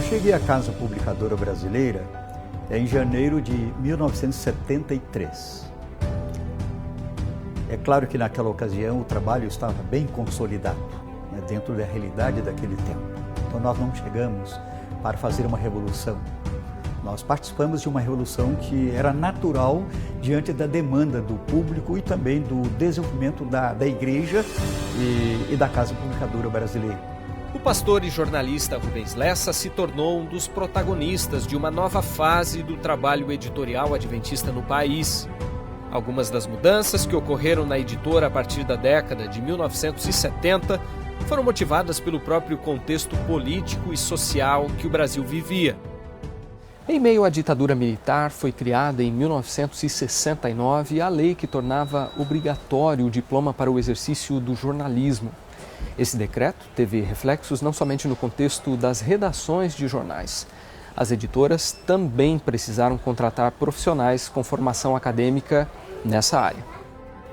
cheguei à Casa Publicadora Brasileira em janeiro de 1973. É claro que naquela ocasião o trabalho estava bem consolidado, né, dentro da realidade daquele tempo. Então nós não chegamos para fazer uma revolução. Nós participamos de uma revolução que era natural diante da demanda do público e também do desenvolvimento da igreja e da Casa Publicadora Brasileira. O pastor e jornalista Rubens Lessa se tornou um dos protagonistas de uma nova fase do trabalho editorial adventista no país. Algumas das mudanças que ocorreram na editora a partir da década de 1970 foram motivadas pelo próprio contexto político e social que o Brasil vivia. Em meio à ditadura militar, foi criada em 1969 a lei que tornava obrigatório o diploma para o exercício do jornalismo. Esse decreto teve reflexos não somente no contexto das redações de jornais. As editoras também precisaram contratar profissionais com formação acadêmica nessa área.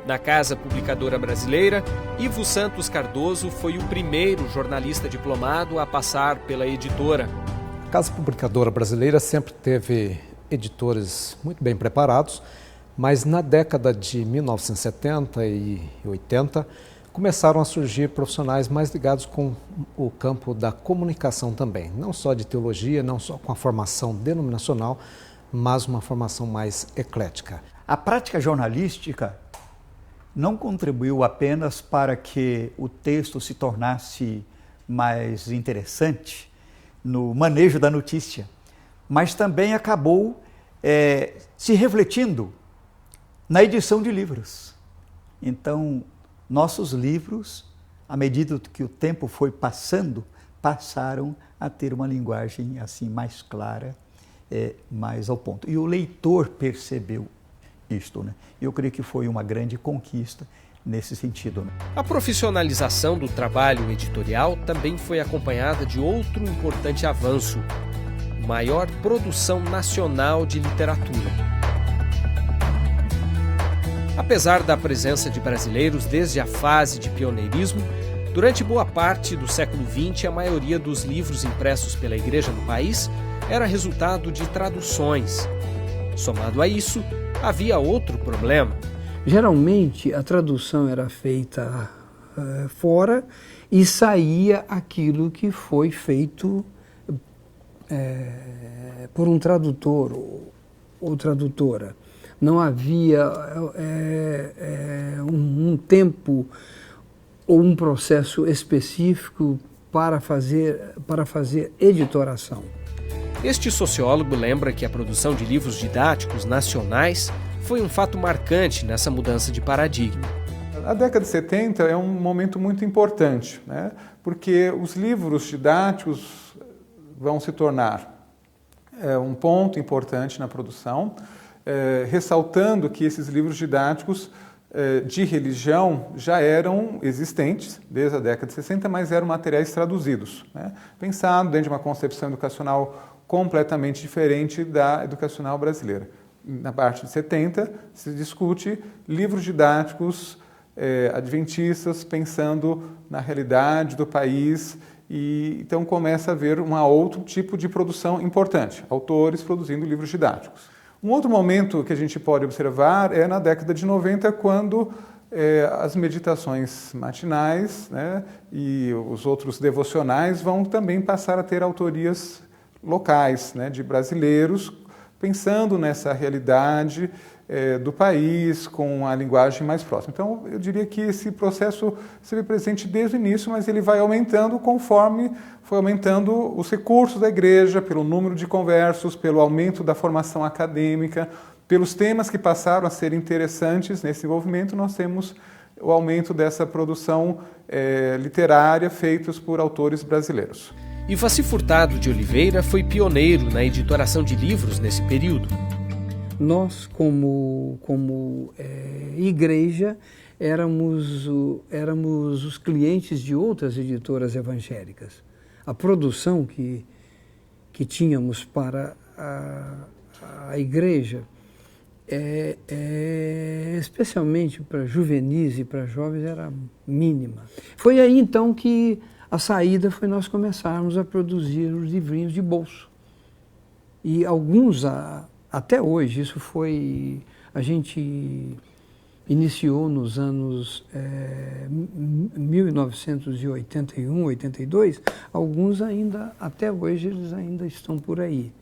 Na Casa Publicadora Brasileira, Ivo Santos Cardoso foi o primeiro jornalista diplomado a passar pela editora. A Casa Publicadora Brasileira sempre teve editores muito bem preparados, mas na década de 1970 e 80 começaram a surgir profissionais mais ligados com o campo da comunicação também, não só de teologia, não só com a formação denominacional, mas uma formação mais eclética. A prática jornalística não contribuiu apenas para que o texto se tornasse mais interessante no manejo da notícia, mas também acabou se refletindo na edição de livros. Então, nossos livros, à medida que o tempo foi passando, passaram a ter uma linguagem assim mais clara, mais ao ponto. E o leitor percebeu isto, né? Eu creio que foi uma grande conquista nesse sentido, né? A profissionalização do trabalho editorial também foi acompanhada de outro importante avanço: maior produção nacional de literatura. Apesar da presença de brasileiros desde a fase de pioneirismo, durante boa parte do século XX, a maioria dos livros impressos pela Igreja no país era resultado de traduções. Somado a isso, havia outro problema. Geralmente, a tradução era feita fora e saía aquilo que foi feito por um tradutor ou tradutora. Não havia um tempo ou um processo específico para fazer editoração. Este sociólogo lembra que a produção de livros didáticos nacionais foi um fato marcante nessa mudança de paradigma. A década de 70 é um momento muito importante, né? Porque os livros didáticos vão se tornar um ponto importante na produção, ressaltando que esses livros didáticos de religião já eram existentes desde a década de 60, mas eram materiais traduzidos, né? Pensado dentro de uma concepção educacional completamente diferente da educacional brasileira. Na parte de 70, se discute livros didáticos adventistas, pensando na realidade do país, e então começa a haver um outro tipo de produção importante, autores produzindo livros didáticos. Um outro momento que a gente pode observar é na década de 90, quando as meditações matinais, né, e os outros devocionais vão também passar a ter autorias locais, né, de brasileiros, pensando nessa realidade do país, com a linguagem mais próxima. Então, eu diria que esse processo esteve presente desde o início, mas ele vai aumentando conforme foi aumentando os recursos da igreja, pelo número de conversos, pelo aumento da formação acadêmica, pelos temas que passaram a ser interessantes nesse envolvimento. Nós temos o aumento dessa produção literária feitos por autores brasileiros. Ivaci Furtado de Oliveira foi pioneiro na editoração de livros nesse período. Nós, como igreja, éramos os clientes de outras editoras evangélicas. A produção que tínhamos para a igreja, especialmente para juvenis e para jovens, era mínima. Foi aí então que a saída foi nós começarmos a produzir os livrinhos de bolso. E alguns, até hoje, isso foi, a gente iniciou nos anos 1981, 82, alguns ainda, até hoje, eles ainda estão por aí.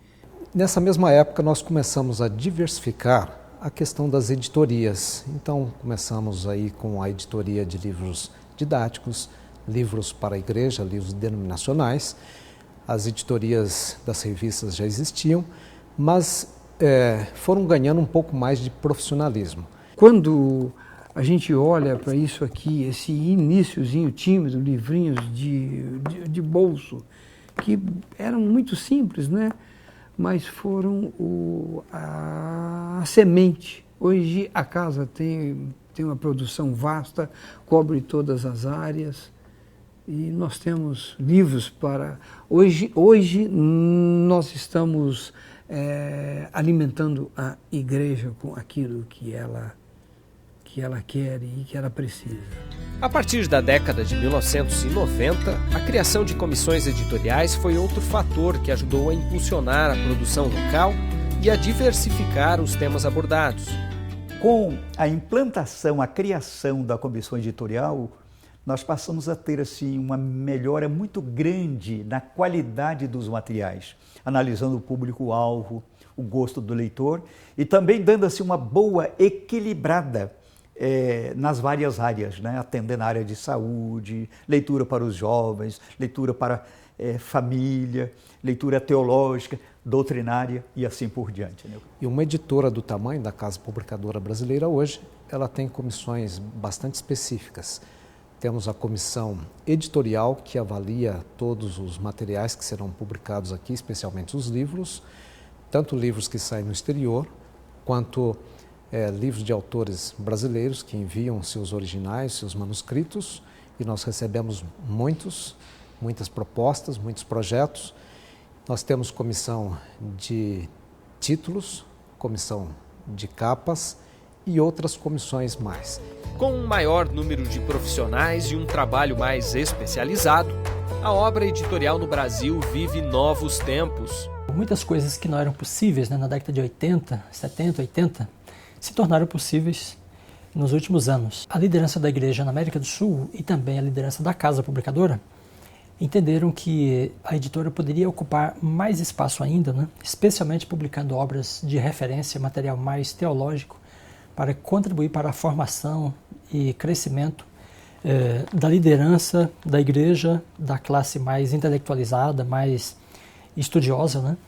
Nessa mesma época, nós começamos a diversificar a questão das editorias. Então, começamos aí com a editoria de livros didáticos, livros para a igreja, livros denominacionais. As editorias das revistas já existiam, mas foram ganhando um pouco mais de profissionalismo. Quando a gente olha para isso aqui, esse iniciozinho tímido, livrinhos de bolso, que eram muito simples, né? Mas foram a semente. Hoje a casa tem uma produção vasta, cobre todas as áreas e nós temos livros para... Hoje nós estamos alimentando a igreja com aquilo que ela quer e que ela precisa. A partir da década de 1990, a criação de comissões editoriais foi outro fator que ajudou a impulsionar a produção local e a diversificar os temas abordados. Com a implantação, a criação da comissão editorial, nós passamos a ter assim, uma melhora muito grande na qualidade dos materiais, analisando o público-alvo, o gosto do leitor e também dando assim, uma boa equilibrada nas várias áreas, né? Atendendo a área de saúde, leitura para os jovens, leitura para família, leitura teológica, doutrinária e assim por diante. Né? E uma editora do tamanho da Casa Publicadora Brasileira hoje, ela tem comissões bastante específicas. Temos a comissão editorial, que avalia todos os materiais que serão publicados aqui, especialmente os livros, tanto livros que saem no exterior, quanto livros de autores brasileiros que enviam seus originais, seus manuscritos, e nós recebemos muitas propostas, muitos projetos. Nós temos comissão de títulos, comissão de capas e outras comissões mais. Com um maior número de profissionais e um trabalho mais especializado, a obra editorial no Brasil vive novos tempos. Muitas coisas que não eram possíveis, né, na década de 80, 70, 80, se tornaram possíveis nos últimos anos. A liderança da igreja na América do Sul e também a liderança da Casa Publicadora entenderam que a editora poderia ocupar mais espaço ainda, né, especialmente publicando obras de referência, material mais teológico, para contribuir para a formação e crescimento da liderança da igreja, da classe mais intelectualizada, mais estudiosa, né?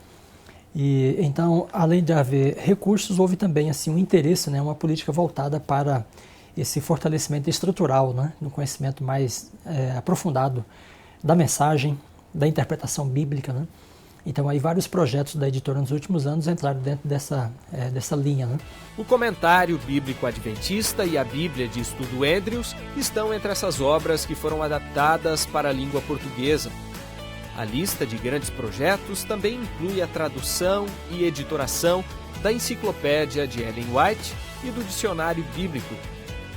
E então, além de haver recursos, houve também assim um interesse, né, uma política voltada para esse fortalecimento estrutural, né, no conhecimento mais aprofundado da mensagem, da interpretação bíblica, né? Então, aí vários projetos da editora nos últimos anos entraram dentro dessa linha, né? O Comentário Bíblico Adventista e a Bíblia de Estudo Andrews estão entre essas obras que foram adaptadas para a língua portuguesa. A lista de grandes projetos também inclui a tradução e editoração da Enciclopédia de Ellen White e do Dicionário Bíblico,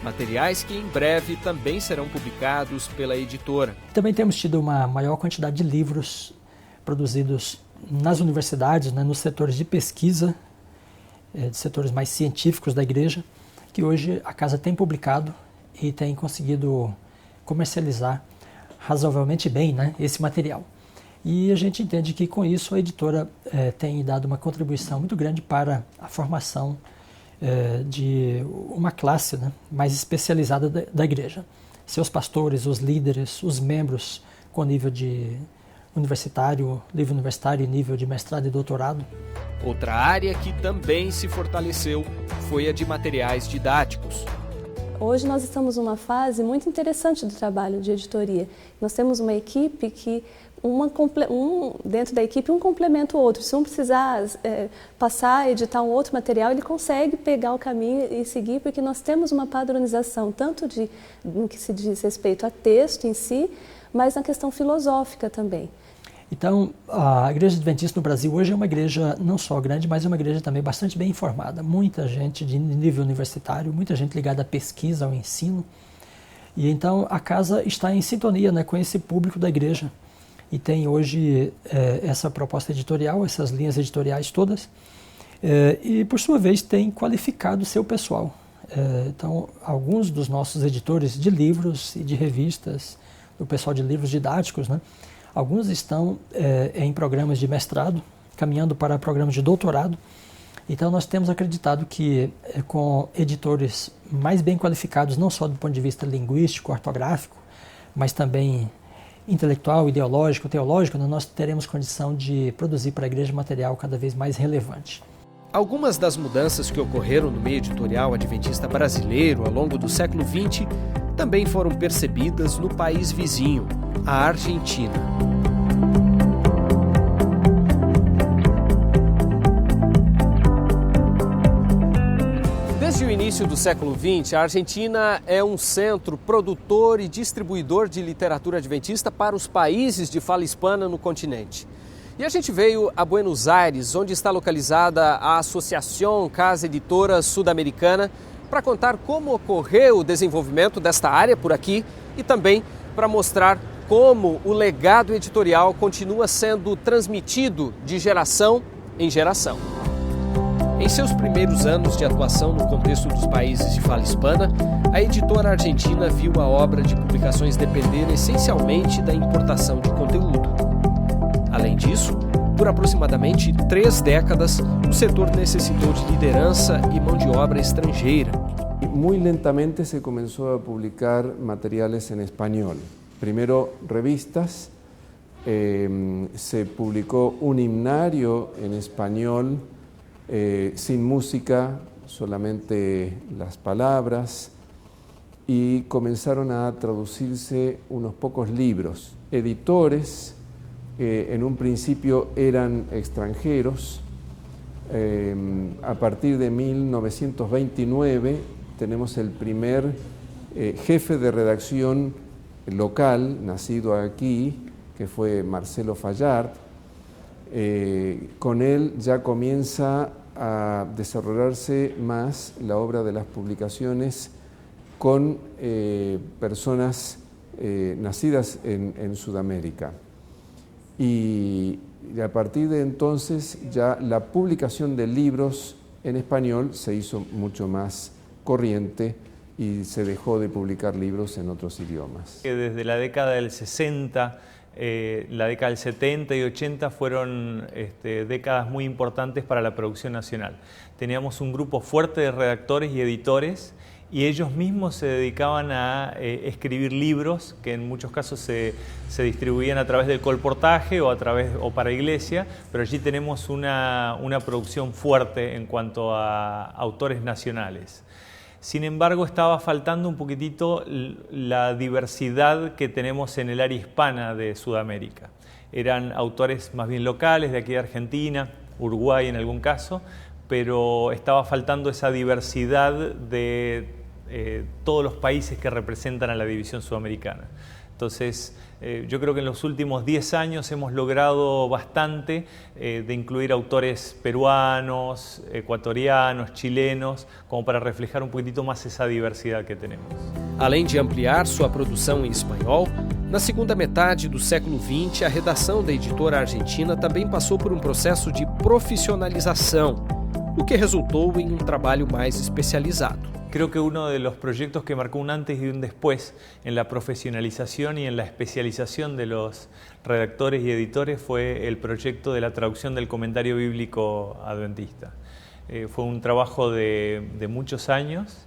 materiais que em breve também serão publicados pela editora. Também temos tido uma maior quantidade de livros produzidos nas universidades, né, nos setores de pesquisa, de setores mais científicos da igreja, que hoje a casa tem publicado e tem conseguido comercializar razoavelmente bem, né, esse material. E a gente entende que com isso a editora tem dado uma contribuição muito grande para a formação de uma classe, né, mais especializada da igreja. Seus pastores, os líderes, os membros com nível de universitário, nível universitário e nível de mestrado e doutorado. Outra área que também se fortaleceu foi a de materiais didáticos. Hoje nós estamos numa fase muito interessante do trabalho de editoria. Nós temos uma equipe que, dentro da equipe, um complementa o outro. Se um precisar passar, editar um outro material, ele consegue pegar o caminho e seguir, porque nós temos uma padronização, tanto no que se diz respeito a texto em si, mas na questão filosófica também. Então, a Igreja Adventista no Brasil hoje é uma igreja não só grande, mas é uma igreja também bastante bem informada. Muita gente de nível universitário, muita gente ligada à pesquisa, ao ensino. E então a casa está em sintonia, né, com esse público da igreja. E tem hoje essa proposta editorial, essas linhas editoriais todas, e por sua vez tem qualificado o seu pessoal. Então, alguns dos nossos editores de livros e de revistas, do pessoal de livros didáticos, né, alguns estão em programas de mestrado, caminhando para programas de doutorado. Então, nós temos acreditado que com editores mais bem qualificados, não só do ponto de vista linguístico, ortográfico, mas também intelectual, ideológico, teológico, nós teremos condição de produzir para a igreja material cada vez mais relevante. Algumas das mudanças que ocorreram no meio editorial adventista brasileiro ao longo do século XX também foram percebidas no país vizinho, a Argentina. Desde o início do século XX, a Argentina é um centro produtor e distribuidor de literatura adventista para os países de fala hispana no continente. E a gente veio a Buenos Aires, onde está localizada a Associação Casa Editora Sudamericana, para contar como ocorreu o desenvolvimento desta área por aqui e também para mostrar como o legado editorial continua sendo transmitido de geração em geração. Em seus primeiros anos de atuação no contexto dos países de fala hispana, a editora argentina viu a obra de publicações depender essencialmente da importação de conteúdo. Além disso, por aproximadamente 3 décadas, o setor necessitou de liderança e mão de obra estrangeira. Muy lentamente se comenzó a publicar materiales en español. Primero revistas, se publicó un himnario en español sin música, solamente las palabras, y comenzaron a traducirse unos pocos libros. Editores en un principio eran extranjeros. A partir de 1929 tenemos el primer jefe de redacción local, nacido aquí, que fue Marcelo Fallard. Con él ya comienza a desarrollarse más la obra de las publicaciones con personas nacidas en Sudamérica. Y a partir de entonces ya la publicación de libros en español se hizo mucho más corriente y se dejó de publicar libros en otros idiomas. Desde la década del 60, la década del 70 y 80 fueron décadas muy importantes para la producción nacional. Teníamos un grupo fuerte de redactores y editores y ellos mismos se dedicaban a escribir libros que en muchos casos se distribuían a través del colportaje o para iglesia, pero allí tenemos una producción fuerte en cuanto a autores nacionales. Sin embargo, estaba faltando un poquitito la diversidad que tenemos en el área hispana de Sudamérica. Eran autores más bien locales, de aquí de Argentina, Uruguay en algún caso, pero estaba faltando esa diversidad de todos los países que representan a la división sudamericana. Entonces, yo creo que en los últimos 10 años hemos logrado bastante de incluir autores peruanos, ecuatorianos, chilenos, como para reflejar un poquitito más esa diversidad que tenemos. Além de ampliar sua produção em espanhol, na segunda metade do século XX, a redação da editora argentina também passou por um processo de profissionalização, o que resultou em um trabalho mais especializado. Creo que uno de los proyectos que marcó un antes y un después en la profesionalización y en la especialización de los redactores y editores fue el proyecto de la traducción del comentario bíblico adventista. Fue un trabajo de muchos años,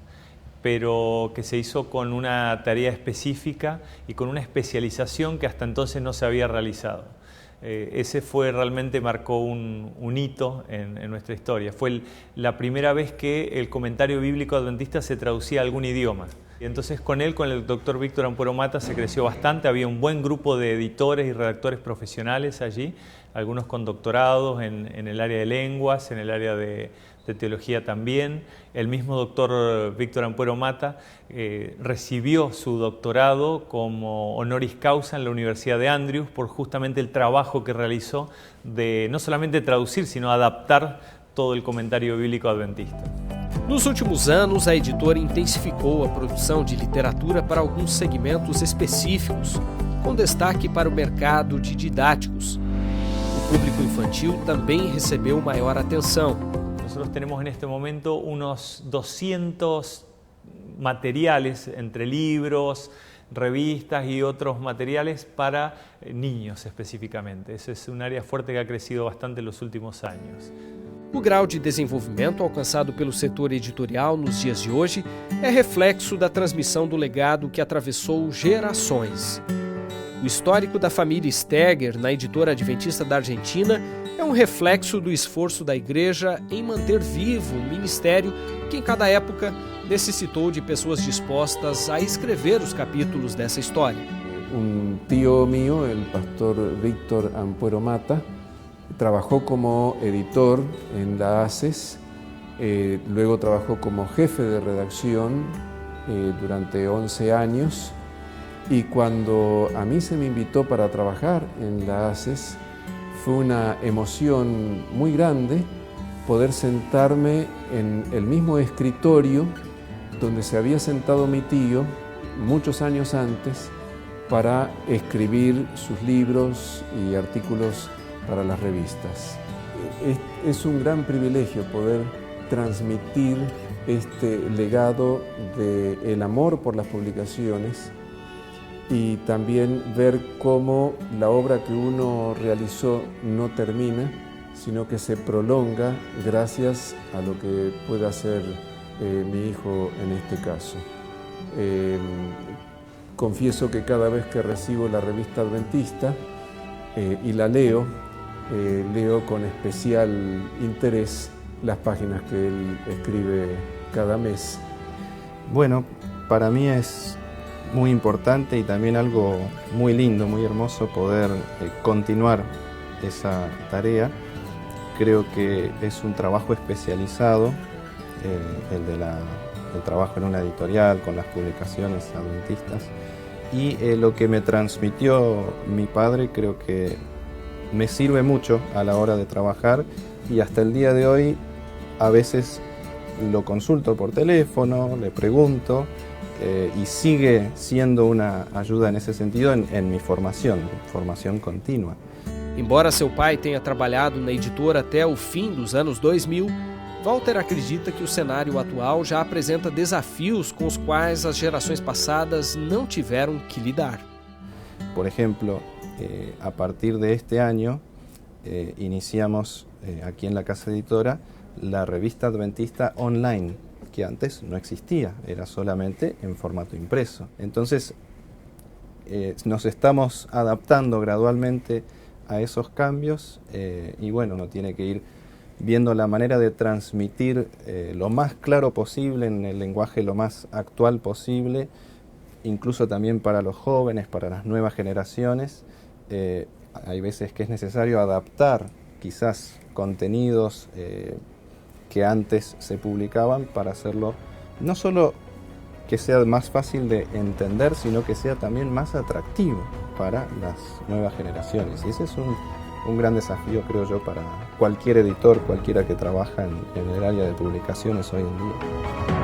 pero que se hizo con una tarea específica y con una especialización que hasta entonces no se había realizado. Ese realmente marcó un hito en nuestra historia. Fue la primera vez que el comentario bíblico adventista se traducía a algún idioma. Y entonces con el doctor Víctor Ampuero Mata, se creció bastante. Había un buen grupo de editores y redactores profesionales allí, algunos con doctorados en el área de lenguas, en el área de teología también. El mismo doctor Víctor Ampuero Mata recibió su doctorado como honoris causa en la Universidad de Andrews por justamente el trabajo que realizó de no solamente traducir, sino adaptar todo el comentario bíblico adventista. Nos últimos anos, a editora intensificou a produção de literatura para alguns segmentos específicos, com destaque para o mercado de didáticos. O público infantil também recebeu maior atenção. Nosotros tenemos en este momento unos 200 materiales entre libros, revistas y otros materiales para niños específicamente. Ese es un área fuerte que ha crecido bastante en los últimos años. O grau de desenvolvimento alcançado pelo setor editorial nos dias de hoje é reflexo da transmissão do legado que atravessou gerações. O histórico da família Steger, na editora adventista da Argentina, é um reflexo do esforço da Igreja em manter vivo um ministério que, em cada época, necessitou de pessoas dispostas a escrever os capítulos dessa história. Un tío mío, el pastor Víctor Ampuero Mata, trabajó como editor en la ACES, luego trabajó como jefe de redacción durante 11 años, y cuando a mí se me invitó para trabajar en la ACES, fue una emoción muy grande poder sentarme en el mismo escritorio donde se había sentado mi tío muchos años antes para escribir sus libros y artículos para las revistas. Es un gran privilegio poder transmitir este legado del amor por las publicaciones y también ver cómo la obra que uno realizó no termina, sino que se prolonga gracias a lo que puede hacer mi hijo en este caso. Confieso que cada vez que recibo la revista adventista y la leo, leo con especial interés las páginas que él escribe cada mes. Bueno, para mí es muy importante y también algo muy lindo, muy hermoso poder continuar esa tarea. Creo que es un trabajo especializado, el trabajo en una editorial con las publicaciones adventistas, y lo que me transmitió mi padre creo que me sirve mucho a la hora de trabajar, y hasta el día de hoy a veces lo consulto por teléfono, le pregunto, y sigue siendo una ayuda en esse sentido en mi formación continua. Embora seu pai tenha trabalhado na editora até o fim dos anos 2000, Walter acredita que o cenário atual já apresenta desafios com os quais as gerações passadas não tiveram que lidar. Por ejemplo, a partir de este año iniciamos aquí en la Casa Editora la revista adventista online, que antes no existía, era solamente en formato impreso. Entonces nos estamos adaptando gradualmente a esos cambios y bueno, uno tiene que ir viendo la manera de transmitir lo más claro posible, en el lenguaje lo más actual posible, incluso también para los jóvenes, para las nuevas generaciones. Hay veces que es necesario adaptar quizás contenidos que antes se publicaban para hacerlo no solo que sea más fácil de entender, sino que sea también más atractivo para las nuevas generaciones. Y ese es un gran desafío, creo yo, para cualquier editor, cualquiera que trabaja en el área de publicaciones hoy en día.